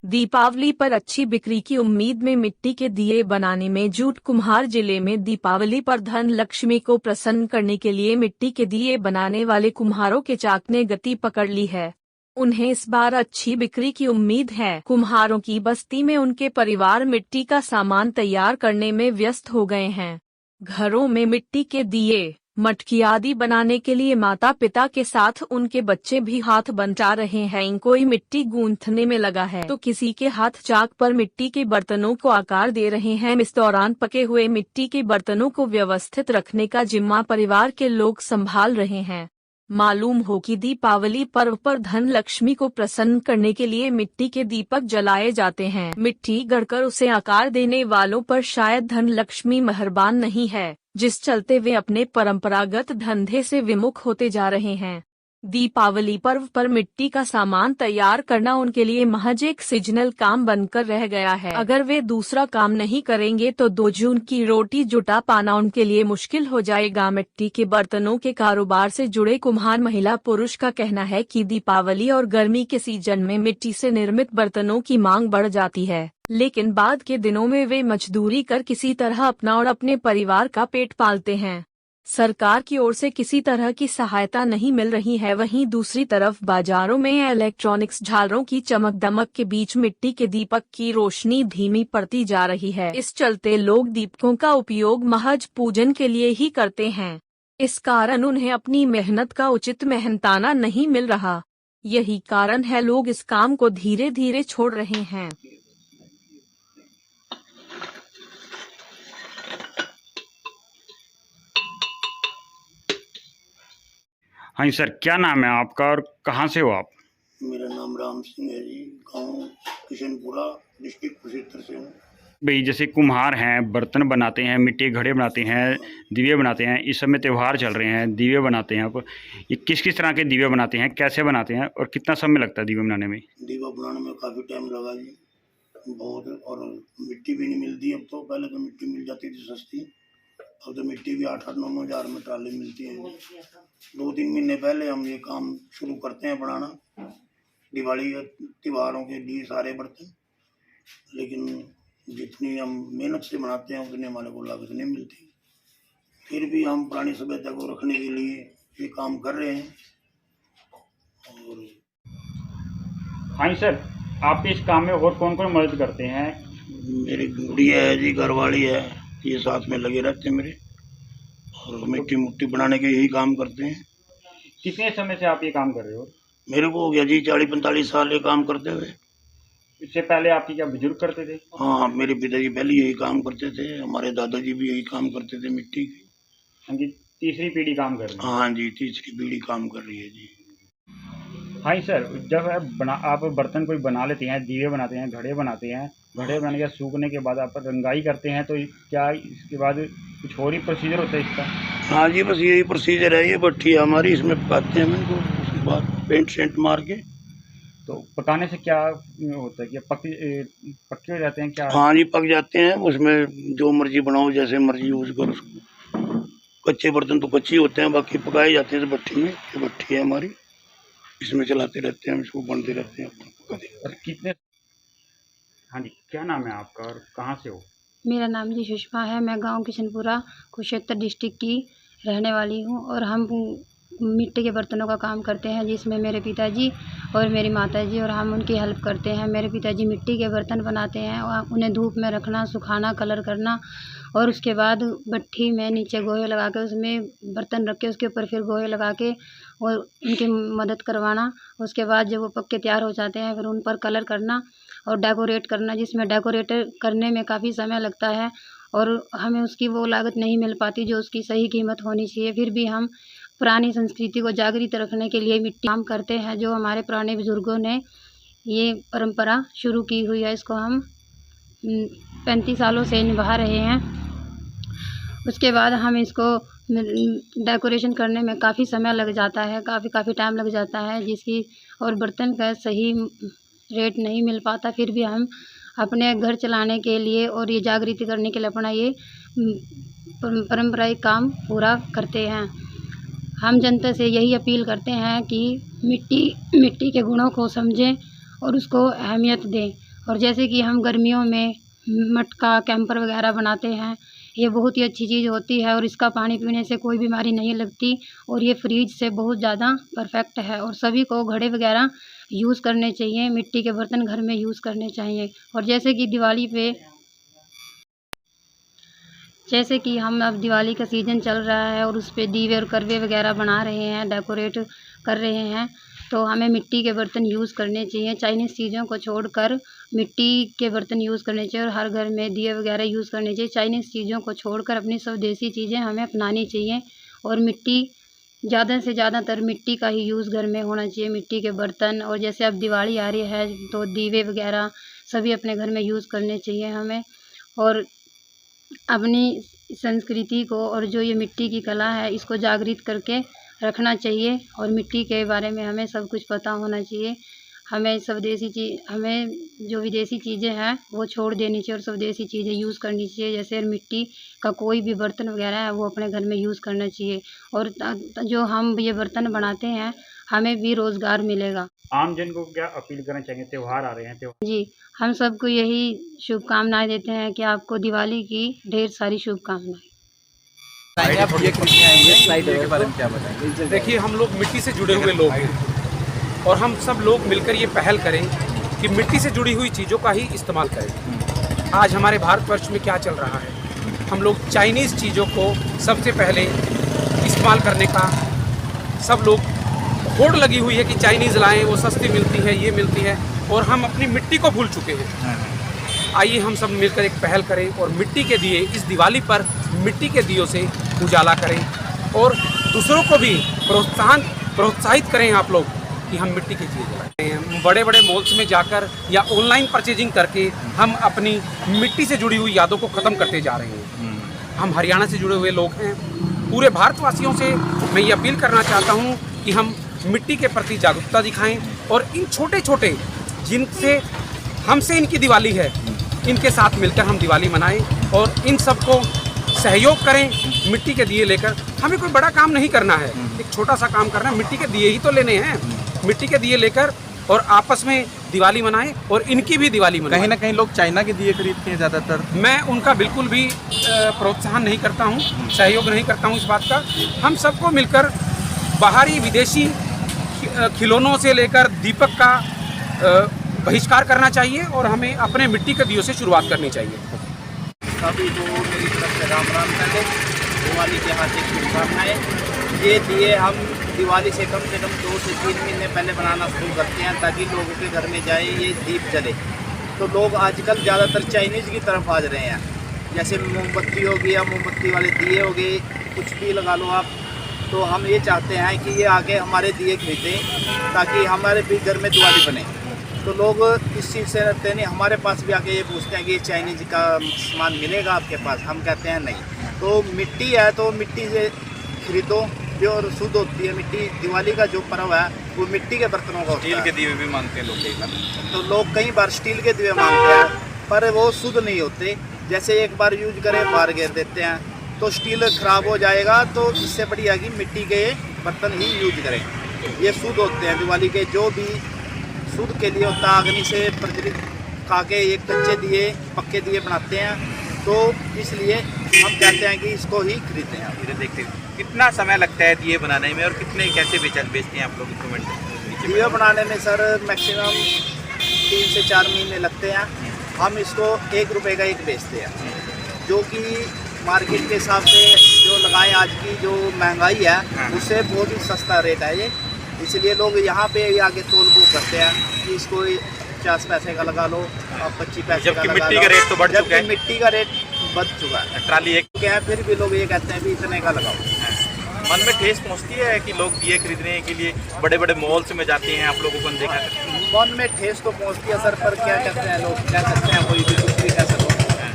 दीपावली पर अच्छी बिक्री की उम्मीद में मिट्टी के दिए बनाने में जुट कुम्हार। जिले में दीपावली पर धन लक्ष्मी को प्रसन्न करने के लिए मिट्टी के दिए बनाने वाले कुम्हारों के चाक ने गति पकड़ ली है। उन्हें इस बार अच्छी बिक्री की उम्मीद है। कुम्हारों की बस्ती में उनके परिवार मिट्टी का सामान तैयार करने में व्यस्त हो गए हैं। घरों में मिट्टी के दिए, मटकी आदि बनाने के लिए माता पिता के साथ उनके बच्चे भी हाथ बंटा रहे हैं। कोई मिट्टी गूंथने में लगा है तो किसी के हाथ चाक पर मिट्टी के बर्तनों को आकार दे रहे हैं। इस दौरान पके हुए मिट्टी के बर्तनों को व्यवस्थित रखने का जिम्मा परिवार के लोग संभाल रहे हैं। मालूम हो कि दीपावली पर्व पर धन लक्ष्मी को प्रसन्न करने के लिए मिट्टी के दीपक जलाए जाते हैं। मिट्टी गढ़कर उसे आकार देने वालों पर शायद धन लक्ष्मी मेहरबान नहीं है, जिस चलते वे अपने परंपरागत धंधे से विमुख होते जा रहे हैं। दीपावली पर्व पर मिट्टी का सामान तैयार करना उनके लिए महज एक सीजनल काम बनकर रह गया है। अगर वे दूसरा काम नहीं करेंगे तो 2 जून की रोटी जुटा पाना उनके लिए मुश्किल हो जाएगा। मिट्टी के बर्तनों के कारोबार से जुड़े कुम्हार महिला पुरुष का कहना है कि दीपावली और गर्मी के सीजन में मिट्टी से निर्मित बर्तनों की मांग बढ़ जाती है, लेकिन बाद के दिनों में वे मजदूरी कर किसी तरह अपना और अपने परिवार का पेट पालते हैं। सरकार की ओर से किसी तरह की सहायता नहीं मिल रही है। वहीं दूसरी तरफ बाजारों में इलेक्ट्रॉनिक्स झालरों की चमक दमक के बीच मिट्टी के दीपक की रोशनी धीमी पड़ती जा रही है। इस चलते लोग दीपकों का उपयोग महज पूजन के लिए ही करते हैं। इस कारण उन्हें अपनी मेहनत का उचित मेहनताना नहीं मिल रहा। यही कारण है लोग इस काम को धीरे धीरे छोड़ रहे हैं। हाँ जी सर, क्या नाम है आपका और कहाँ से हो आप? मेरा नाम राम सिंह है जी। गांव किशनपुरा, डिस्ट्रिक्ट कुरुक्षेत्र से हूँ। भाई जैसे कुम्हार हैं, बर्तन बनाते हैं, मिट्टी के घड़े बनाते हैं, दिवे बनाते हैं। इस समय त्यौहार चल रहे हैं, दिवे बनाते हैं आप। ये किस किस तरह के दिवे बनाते हैं, कैसे बनाते हैं और कितना समय लगता है दिवे बनाने में? दीवा बनाने में काफ़ी टाइम लगा जी, बहुत। और मिट्टी भी नहीं मिलती अब तो। पहले तो मिट्टी मिल जाती थी सस्ती, अब तो मिट्टी भी 8-9 हज़ार में ट्राली मिलती है। 2-3 महीने पहले हम ये काम शुरू करते हैं बनाना, दिवाली त्योहारों के लिए सारे बर्तन। लेकिन जितनी हम मेहनत से बनाते हैं उतनी हमारे को लागत नहीं मिलती। फिर भी हम पुरानी सभ्यता को रखने के लिए ये काम कर रहे हैं। और हाँ जी सर, आप इस काम में और कौन कौन मदद करते हैं? मेरी गुड़िया है जी, घरवाली है, ये साथ में लगे रहते हैं मेरे। और मिट्टी मुट्टी बनाने के यही काम करते हैं। कितने समय से आप ये काम कर रहे हो? मेरे को हो गया जी 40-45 साल ये काम करते हुए। इससे पहले आपके क्या बुजुर्ग करते थे? हाँ, मेरे पिताजी पहले यही काम करते थे, हमारे दादाजी भी यही काम करते थे मिट्टी की। हाँ जी, तीसरी पीढ़ी काम कर रही है। हाँ जी, तीसरी पीढ़ी काम कर रही है जी। हाँ जी सर, जब आप बर्तन कोई बना लेते हैं, दिए बनाते हैं, घड़े बनाते हैं, घड़े बनाने के सूखने के बाद आप रंगाई करते हैं, तो क्या इसके बाद कुछ और ही प्रोसीजर होता है इसका? हाँ जी, बस यही प्रोसीजर है। ये भट्ठी है हमारी, इसमें पकाते हैं हम इनको, उसके बाद पेंट सेंट मार के। तो पकाने से क्या होता है कि पक्के हो जाते हैं क्या? हाँ जी, पक जाते हैं। उसमें जो मर्जी बनाओ, जैसे मर्जी यूज करो उसको। कच्चे बर्तन तो कच्चे होते हैं, बाकी पकाए जाते हैं भट्ठी में। ये भट्ठी है हमारी, इसमें चलाते रहते हैं, इसको बनते रहते हैं। और कितने? हाँ जी, क्या नाम है आपका और कहाँ से हो? मेरा नाम जी सुषमा है। मैं गांव किशनपुरा, कुरुक्षेत्र डिस्ट्रिक्ट की रहने वाली हूं। और हम मिट्टी के बर्तनों का काम करते हैं, जिसमें मेरे पिताजी और मेरी माताजी और हम उनकी हेल्प करते हैं। मेरे पिताजी मिट्टी के बर्तन बनाते हैं और उन्हें धूप में रखना, सुखाना, कलर करना, और उसके बाद भट्ठी में नीचे गोहे लगा के उसमें बर्तन रख के उसके ऊपर फिर गोहे लगा के और उनकी मदद करवाना। उसके बाद जब वो पक के तैयार हो जाते हैं फिर उन पर कलर करना और डेकोरेट करना, जिसमें डेकोरेट करने में काफ़ी समय लगता है और हमें उसकी वो लागत नहीं मिल पाती जो उसकी सही कीमत होनी चाहिए। फिर भी हम पुरानी संस्कृति को जागृत रखने के लिए मिट्टी काम करते हैं, जो हमारे पुराने बुजुर्गों ने ये परंपरा शुरू की हुई है। इसको हम 35 सालों से निभा रहे हैं। उसके बाद हम इसको डेकोरेशन करने में काफ़ी समय लग जाता है, काफ़ी टाइम लग जाता है, जिसकी और बर्तन का सही रेट नहीं मिल पाता। फिर भी हम अपने घर चलाने के लिए और ये जागृति करने के लिए अपना ये पारंपरिक काम पूरा करते हैं। हम जनता से यही अपील करते हैं कि मिट्टी के गुणों को समझें और उसको अहमियत दें और जैसे कि हम गर्मियों में मटका कैंपर वगैरह बनाते हैं, ये बहुत ही अच्छी चीज़ होती है और इसका पानी पीने से कोई बीमारी नहीं लगती और ये फ्रिज से बहुत ज़्यादा परफेक्ट है। और सभी को घड़े वगैरह यूज़ करने चाहिए, मिट्टी के बर्तन घर में यूज़ करने चाहिए। और जैसे कि हम अब दिवाली का सीज़न चल रहा है और उस पे दीवे और करवे वगैरह बना रहे हैं, डेकोरेट कर रहे हैं, तो हमें मिट्टी के बर्तन यूज़ करने चाहिए। चाइनीज़ चीज़ों को छोड़कर मिट्टी के बर्तन यूज़ करने चाहिए और हर घर में दिए वगैरह यूज़ करने चाहिए। चाइनीज़ चीज़ों को छोड़कर अपनी स्वदेशी चीज़ें हमें अपनानी चाहिए और मिट्टी ज़्यादा से ज़्यादातर मिट्टी का ही यूज़ घर में होना चाहिए, मिट्टी के बर्तन। और जैसे अब दिवाली आ रही है तो दीवे वगैरह सभी अपने घर में यूज़ करने चाहिए हमें। और अपनी संस्कृति को और जो ये मिट्टी की कला है इसको जागृत करके रखना चाहिए और मिट्टी के बारे में हमें सब कुछ पता होना चाहिए। हमें जो विदेशी चीज़ें हैं वो छोड़ देनी चाहिए और स्वदेशी चीज़ें यूज़ करनी चाहिए। जैसे मिट्टी का कोई भी बर्तन वगैरह है वो अपने घर में यूज़ करना चाहिए और जो हम ये बर्तन बनाते हैं हमें भी रोज़गार मिलेगा। आम जन को क्या अपील करना चाहिए? त्यौहार आ रहे हैं, जी, हम सबको यही शुभकामनाएं देते हैं कि आपको दिवाली की ढेर सारी शुभकामनाएं। आप ये के बारे में क्या बताएंगे? देखिए, हम लोग मिट्टी से जुड़े हुए लोग हैं और हम सब लोग मिलकर ये पहल करें कि मिट्टी से जुड़ी हुई चीज़ों का ही इस्तेमाल करें। आज हमारे भारतवर्ष में क्या चल रहा है, हम लोग चाइनीज़ चीज़ों को सबसे पहले इस्तेमाल करने का सब लोग होड़ लगी हुई है कि चाइनीज़ लाएं, वो सस्ती मिलती है, ये मिलती है, और हम अपनी मिट्टी को भूल चुके हैं। आइए हम सब मिलकर एक पहल करें और मिट्टी के दिए इस दिवाली पर मिट्टी के दियों से उजाला करें और दूसरों को भी प्रोत्साहित करें आप लोग कि हम मिट्टी की चीज़ जलाएं। बड़े बड़े मॉल्स में जाकर या ऑनलाइन परचेजिंग करके हम अपनी मिट्टी से जुड़ी हुई यादों को ख़त्म करते जा रहे हैं। हम हरियाणा से जुड़े हुए लोग हैं। पूरे भारतवासियों से मैं ये अपील करना चाहता हूँ कि हम मिट्टी के प्रति जागरूकता दिखाएं और इन छोटे छोटे जिनसे हमसे इनकी दिवाली है, इनके साथ मिलकर हम दिवाली मनाएं और इन सबको सहयोग करें। मिट्टी के दिए लेकर हमें कोई बड़ा काम नहीं करना है, एक छोटा सा काम करना है, मिट्टी के दिए ही तो लेने हैं। मिट्टी के दिए लेकर और आपस में दिवाली मनाएं और इनकी भी दिवाली मनाएं। कहीं ना कहीं लोग चाइना के दिए खरीदते हैं ज़्यादातर। मैं उनका बिल्कुल भी प्रोत्साहन नहीं करता हूं, सहयोग नहीं करता हूं इस बात का। हम सबको मिलकर बाहरी विदेशी खिलौनों से लेकर दीपक का बहिष्कार करना चाहिए और हमें अपने मिट्टी के दियों से शुरुआत करनी चाहिए। सभी को मेरी तरफ से राम राम कर दिवाली के हार्दिक शुभकामनाएं। ये दिए हम दिवाली से कम 2 से 3 महीने पहले बनाना शुरू करते हैं ताकि लोगों के घर में जाए ये दीप जले। तो लोग आजकल ज़्यादातर चाइनीज़ की तरफ आ रहे हैं, जैसे मोमबत्ती हो गई या मोमबत्ती वाले दिए हो गए, कुछ भी लगा लो आप। तो हम ये चाहते हैं कि ये आके हमारे दिए खरीदें ताकि हमारे भी घर में दिवाली बने। तो लोग इस चीज़ से रहते नहीं, हमारे पास भी आके ये पूछते हैं कि ये चाइनीज़ का सामान मिलेगा आपके पास? हम कहते हैं नहीं। तो मिट्टी है तो मिट्टी से खरीदो, प्योर शुद्ध होती है मिट्टी। दिवाली का जो पर्व है वो मिट्टी के बर्तनों का होता है। स्टील के दिए भी मांगते हैं लोग, तो लोग कई बार स्टील के दिए मांगते हैं पर वो शुद्ध नहीं होते। जैसे एक बार यूज करें बाहर गिर देते हैं तो स्टील खराब हो जाएगा। तो इससे बढ़िया कि मिट्टी के बर्तन ही यूज करें, ये शुद्ध होते हैं। दिवाली के जो भी शुद्ध के लिए होता है, अग्नि से प्रज्वलित खा के एक कच्चे दिए पक्के दिए बनाते हैं, तो इसलिए हम कहते हैं कि इसको ही खरीदें। धीरे देखते हैं कितना समय लगता है दिए बनाने में और कितने कैसे बेचते हैं आप लोग इंस्ट्रूमेंट? दिए बनाने में सर मैक्सिमम 3 से 4 महीने लगते हैं। हम इसको 1 रुपये का एक बेचते हैं, जो कि मार्केट के हिसाब से जो लगाए आज की जो महंगाई है उससे बहुत ही सस्ता रेट है ये। इसलिए लोग यहाँ पे आके तोल बुक करते हैं कि इसको 50 पैसे का लगा लो और 25 पैसे का लगा लो। मिट्टी का रेट तो बढ़ चुका है। मिट्टी का रेट बढ़ चुका है, ट्राली एक क्या है, फिर भी लोग ये कहते हैं भी इतने का लगाओ। मन में ठेस पहुँचती है कि लोग दिए खरीदने के लिए बड़े बड़े मॉल्स में जाते हैं, आप लोगों को देखा है? मन में ठेस तो पहुँचती है सर, पर क्या कहते हैं लोग, कह सकते हैं कोई भी कुछ भी कह सकते हैं,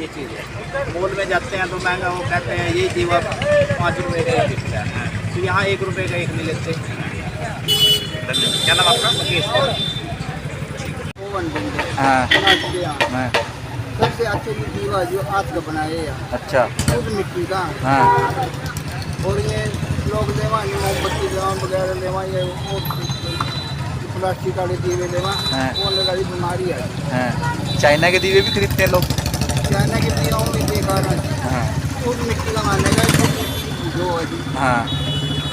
ये चीज़ है। मॉल में जाते हैं तो महंगा, वो कहते हैं ये दीवा 5 रुपये का एक बिकता है, तो यहाँ 1 रुपये का एक नहीं लेते। क्या नाम आपका? सबसे अच्छे भी दीवा जो आज का बनाए हैं। अच्छा, खुद मिट्टी का। हाँ। और ये लोग लेवा मोमबत्ती लेवा वगैरह लेवा, ये प्लास्टिक वाले दीवे लेवा हाँ। वो लगाई बीमारी है। हाँ। चाइना के दीवे भी खरीदते हैं लोग। चाइना के दियाओं में बेकार है। हाँ। उस मिट्टी का मानने का जो है जी। हाँ।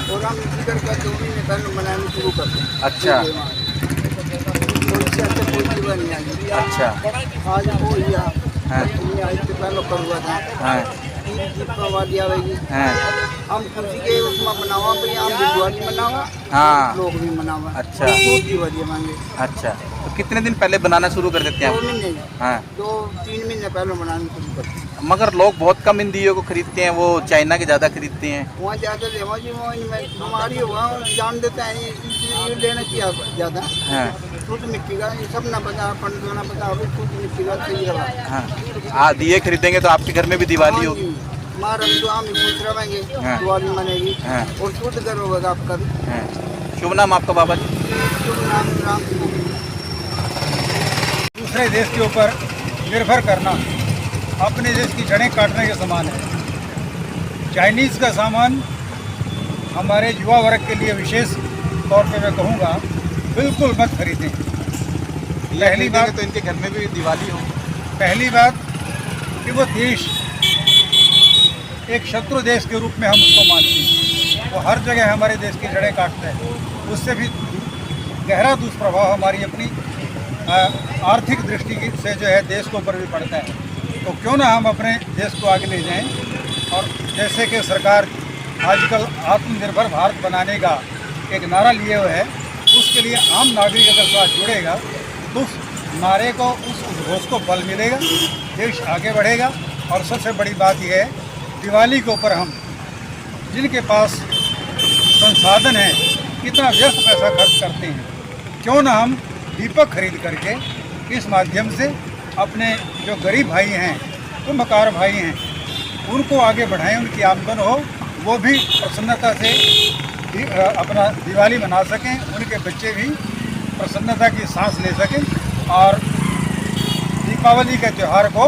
और हम इसी करके 2 महीने पहले बनाने शुरू करते हैं। अच्छा। कोई अच्छा कोई दीवा नहीं आई। अच्छा। आज वो या हाँ। आज से पहले कर हुआ था। हाँ। वाली आवेगी। हाँ। हम खुशी के उसमें बनावा भाई हम दिवाली मनावा। हाँ। लोग भी मनावा। अच्छा। दिवाली मांगे। अच्छा, तो कितने दिन पहले बनाना शुरू कर देते हैं 2 आप? महीने। हाँ। 2-3 महीने पहले बनाना शुरू करते हैं। मगर लोग बहुत कम इन दीयों को खरीदते हैं, वो चाइना के ज़्यादा खरीदते हैं। वहाँ ज़्यादा लेवा जी वहाँ हमारी हुआ जान देते हैं ये लेना चाहिए ज़्यादा। हाँ। शुद्ध मिट्टी का ये सब ना बता पंडित ना बता शुद्ध मिट्टी का सही रहा। हाँ, दिए खरीदेंगे तो आपके घर में भी दिवाली होगी। माँ रमजान में खुश रहेंगे। हाँ। दिवाली मनेगी। हाँ। और शुद्ध घर होगा आपका भी। हाँ। शुभ नाम आपका बाबा जी? शुभ नाम राम। दूसरे देश के ऊपर निर्भर करना अपने देश की जड़ें काटने के समान है। चाइनीज़ का सामान हमारे युवा वर्ग के लिए विशेष तौर पे मैं कहूँगा बिल्कुल मत खरीदें। पहली बात तो इनके घर में भी दिवाली हो। पहली बात कि वो देश एक शत्रु देश के रूप में हम उसको मानते हैं। वो हर जगह हमारे देश की जड़ें काटते हैं। उससे भी गहरा दुष्प्रभाव हमारी अपनी आर्थिक दृष्टि से जो है देश के ऊपर भी पड़ता है। तो क्यों ना हम अपने देश को आगे ले जाएं। और जैसे कि सरकार आजकल आत्मनिर्भर भारत बनाने का एक नारा लिए हुए है, उसके लिए आम नागरिक अगर साथ जुड़ेगा तो उस नारे को, उस उद्घोष को बल मिलेगा, देश आगे बढ़ेगा। और सबसे बड़ी बात यह है, दिवाली के ऊपर हम जिनके पास संसाधन है कितना व्यर्थ पैसा खर्च करते हैं, क्यों ना हम दीपक खरीद करके इस माध्यम से अपने जो गरीब भाई हैं, कुंभकार भाई हैं, उनको आगे बढ़ाएं, उनकी आमदन हो, वो भी प्रसन्नता से अपना दिवाली मना सकें, उनके बच्चे भी प्रसन्नता की सांस ले सकें और दीपावली के त्यौहार को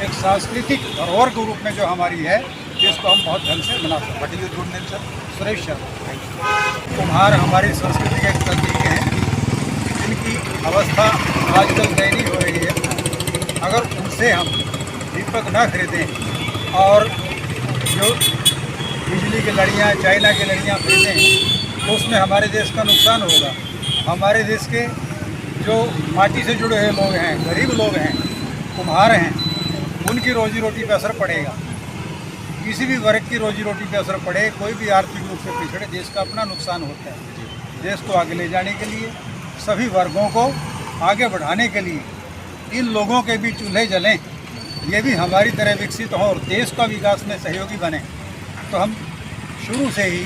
एक सांस्कृतिक धरोहर के रूप में जो हमारी है, इसको हम बहुत ढंग से मना सकते हैं। सर सुरेश शर्मा। कुम्हार हमारी संस्कृति के एक प्रतीक हैं, जिनकी अवस्था आजकल दयनीय हो रही है। अगर उनसे हम दीपक ना खरीदें और जो बिजली की लड़ियाँ, चाइना की लड़ियाँ खरीदें तो उसमें हमारे देश का नुकसान होगा। हमारे देश के जो माटी से जुड़े हुए लोग हैं, गरीब लोग हैं, कुम्हार हैं, उनकी रोजी रोटी पर असर पड़ेगा। किसी भी वर्ग की रोजी रोटी पर असर पड़े, कोई भी आर्थिक रूप से पिछड़े, देश का अपना नुकसान होता है। देश को आगे ले जाने के लिए, सभी वर्गों को आगे बढ़ाने के लिए इन लोगों के भी चूल्हे जलें, ये भी हमारी तरह विकसित हो और देश का विकास में सहयोगी बने। तो हम शुरू से ही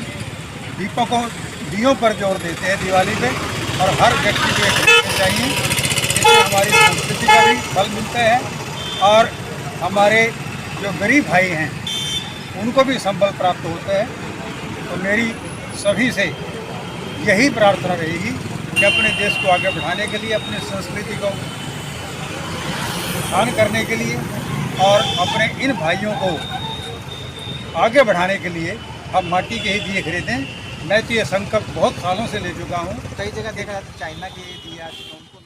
दियों पर जोर देते हैं दिवाली पे, और हर व्यक्ति को ये करना चाहिए। इससे हमारी संस्कृति का भी फल मिलता है और हमारे जो गरीब भाई हैं उनको भी संबल प्राप्त होता है। तो मेरी सभी से यही प्रार्थना रहेगी कि अपने देश को आगे बढ़ाने के लिए, अपनी संस्कृति को उत्थान करने के लिए और अपने इन भाइयों को आगे बढ़ाने के लिए हम माटी के ही दिए खरीदें। मैं तो ये संकल्प बहुत सालों से ले चुका हूँ। कई जगह देखा जाता है चाइना के दिए उनको